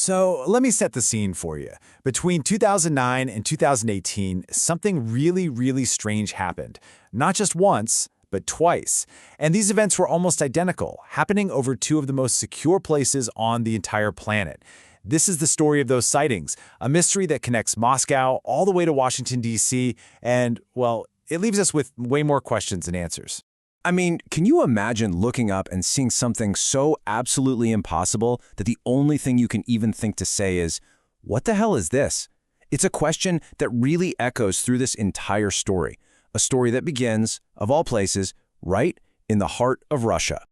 So let me set the scene for you. Between 2009 and 2018, something really strange happened. Not just once, but twice. And these events were almost identical, happening over two of the most secure places on the entire planet. This is the story of those sightings, a mystery that connects Moscow all the way to Washington, D.C., and, well, it leaves us with way more questions than answers. I mean, can you imagine looking up and seeing something so absolutely impossible that the only thing you can even think to say is, what the hell is this? It's a question that really echoes through this entire story, a story that begins, of all places, right in the heart of Russia.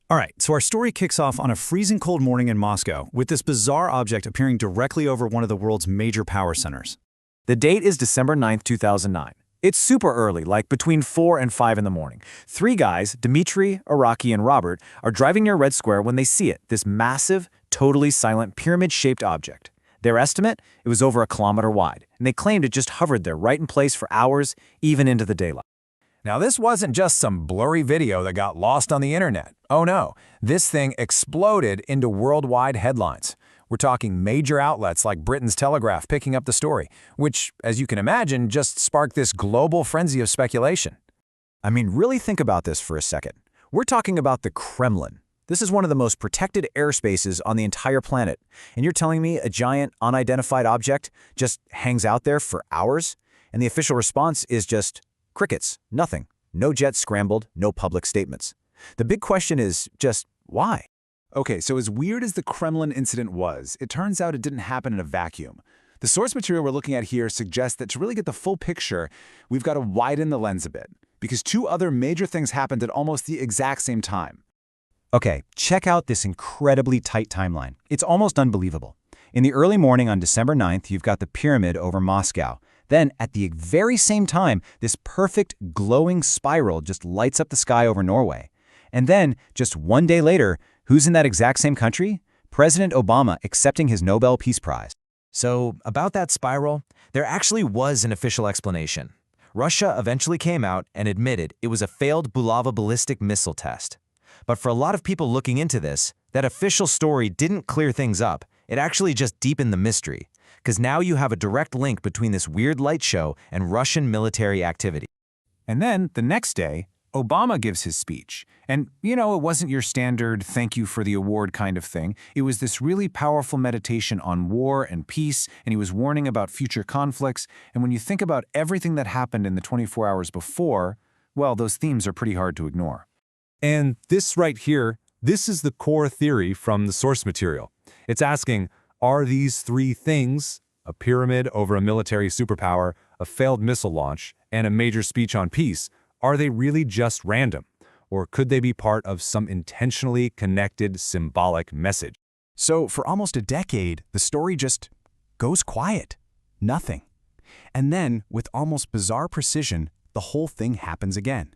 All right, so our story kicks off on a freezing cold morning in Moscow with this bizarre object appearing directly over one of the world's major power centers. The date is December 9th, 2009. It's super early, like between 4 and 5 in the morning. Three guys, Dmitry, Iraqi, and Robert, are driving near Red Square when they see it, this massive, totally silent pyramid-shaped object. Their estimate? It was over a kilometer wide, and they claimed it just hovered there right in place for hours, even into the daylight. Now, this wasn't just some blurry video that got lost on the internet. Oh no, this thing exploded into worldwide headlines. We're talking major outlets like Britain's Telegraph picking up the story, which, as you can imagine, just sparked this global frenzy of speculation. I mean, really think about this for a second. We're talking about the Kremlin. This is one of the most protected airspaces on the entire planet. And you're telling me a giant, unidentified object just hangs out there for hours? And the official response is just crickets, nothing. No jets scrambled, no public statements. The big question is just why? Okay, so as weird as the Kremlin incident was, it turns out it didn't happen in a vacuum. The source material we're looking at here suggests that to really get the full picture, we've got to widen the lens a bit, because two other major things happened at almost the exact same time. Okay, check out this incredibly tight timeline. It's almost unbelievable. In the early morning on December 9th, you've got the pyramid over Moscow. Then, at the very same time, this perfect glowing spiral just lights up the sky over Norway. And then, just one day later, who's in that exact same country? President Obama accepting his Nobel Peace Prize. So, about that spiral, there actually was an official explanation. Russia eventually came out and admitted it was a failed Bulava ballistic missile test. But for a lot of people looking into this, that official story didn't clear things up. It actually just deepened the mystery, because now you have a direct link between this weird light show and Russian military activity. And then, the next day, Obama gives his speech. And, it wasn't your standard thank you for the award kind of thing. It was this really powerful meditation on war and peace, and he was warning about future conflicts. And when you think about everything that happened in the 24 hours before, well, those themes are pretty hard to ignore. And this right here, this is the core theory from the source material. It's asking, are these three things, a pyramid over a military superpower, a failed missile launch, and a major speech on peace, are they really just random? Or could they be part of some intentionally connected symbolic message? So for almost a decade, the story just goes quiet. Nothing. And then, with almost bizarre precision, the whole thing happens again.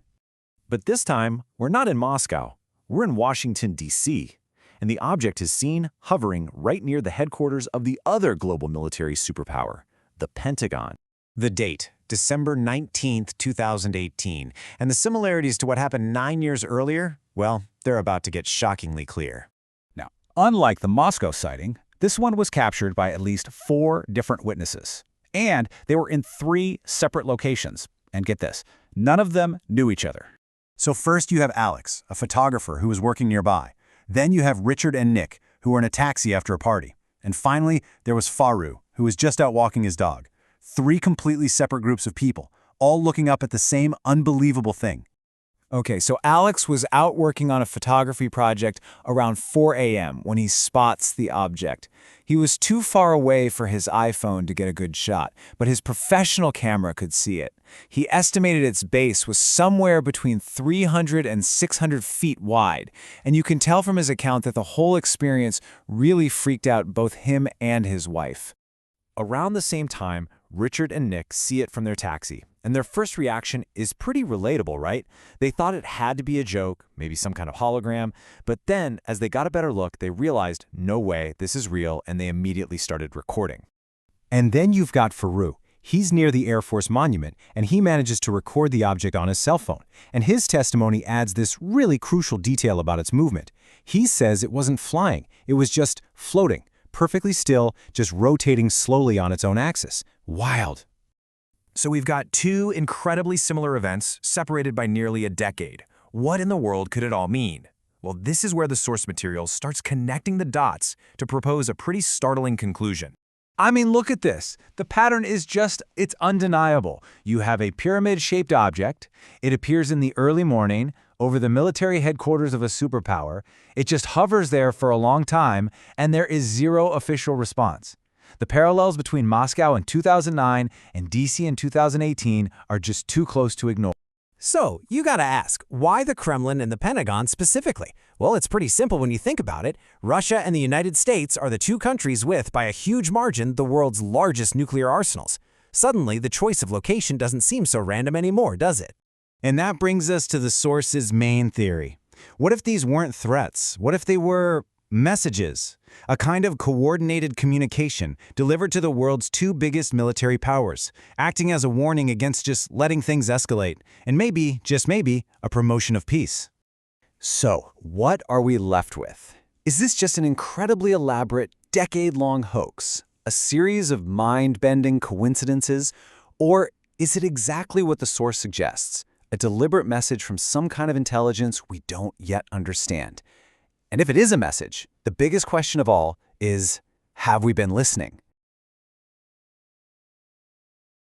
But this time, we're not in Moscow. We're in Washington, D.C., and the object is seen hovering right near the headquarters of the other global military superpower, the Pentagon. The date, December 19th, 2018, and the similarities to what happened 9 years earlier, well, they're about to get shockingly clear. Now, unlike the Moscow sighting, this one was captured by at least 4 different witnesses. And they were in 3 separate locations. And get this, none of them knew each other. So first you have Alex, a photographer who was working nearby. Then you have Richard and Nick, who were in a taxi after a party. And finally, there was Faru, who was just out walking his dog. 3 completely separate groups of people, all looking up at the same unbelievable thing. Okay, so Alex was out working on a photography project around 4 a.m. when he spots the object. He was too far away for his iPhone to get a good shot, but his professional camera could see it. He estimated its base was somewhere between 300 and 600 feet wide, and you can tell from his account that the whole experience really freaked out both him and his wife. Around the same time, Richard and Nick see it from their taxi, and their first reaction is pretty relatable, right? They thought it had to be a joke, maybe some kind of hologram, but then, as they got a better look, they realized, no way, this is real, and they immediately started recording. And then you've got Faru. He's near the Air Force Monument, and he manages to record the object on his cell phone. And his testimony adds this really crucial detail about its movement. He says it wasn't flying, it was just floating, perfectly still, just rotating slowly on its own axis. Wild. So we've got two incredibly similar events separated by nearly a decade. What in the world could it all mean? Well, this is where the source material starts connecting the dots to propose a pretty startling conclusion. I mean, look at this. The pattern is it's undeniable. You have a pyramid-shaped object. It appears in the early morning over the military headquarters of a superpower. It just hovers there for a long time, and there is zero official response. The parallels between Moscow in 2009 and DC in 2018 are just too close to ignore. So, you gotta ask, why the Kremlin and the Pentagon specifically? Well, it's pretty simple when you think about it. Russia and the United States are the two countries with, by a huge margin, the world's largest nuclear arsenals. Suddenly, the choice of location doesn't seem so random anymore, does it? And that brings us to the source's main theory. What if these weren't threats? What if they were messages? A kind of coordinated communication delivered to the world's two biggest military powers, acting as a warning against just letting things escalate, and maybe, just maybe, a promotion of peace. So, what are we left with? Is this just an incredibly elaborate, decade-long hoax? A series of mind-bending coincidences? Or is it exactly what the source suggests? A deliberate message from some kind of intelligence we don't yet understand? And if it is a message, the biggest question of all is, have we been listening?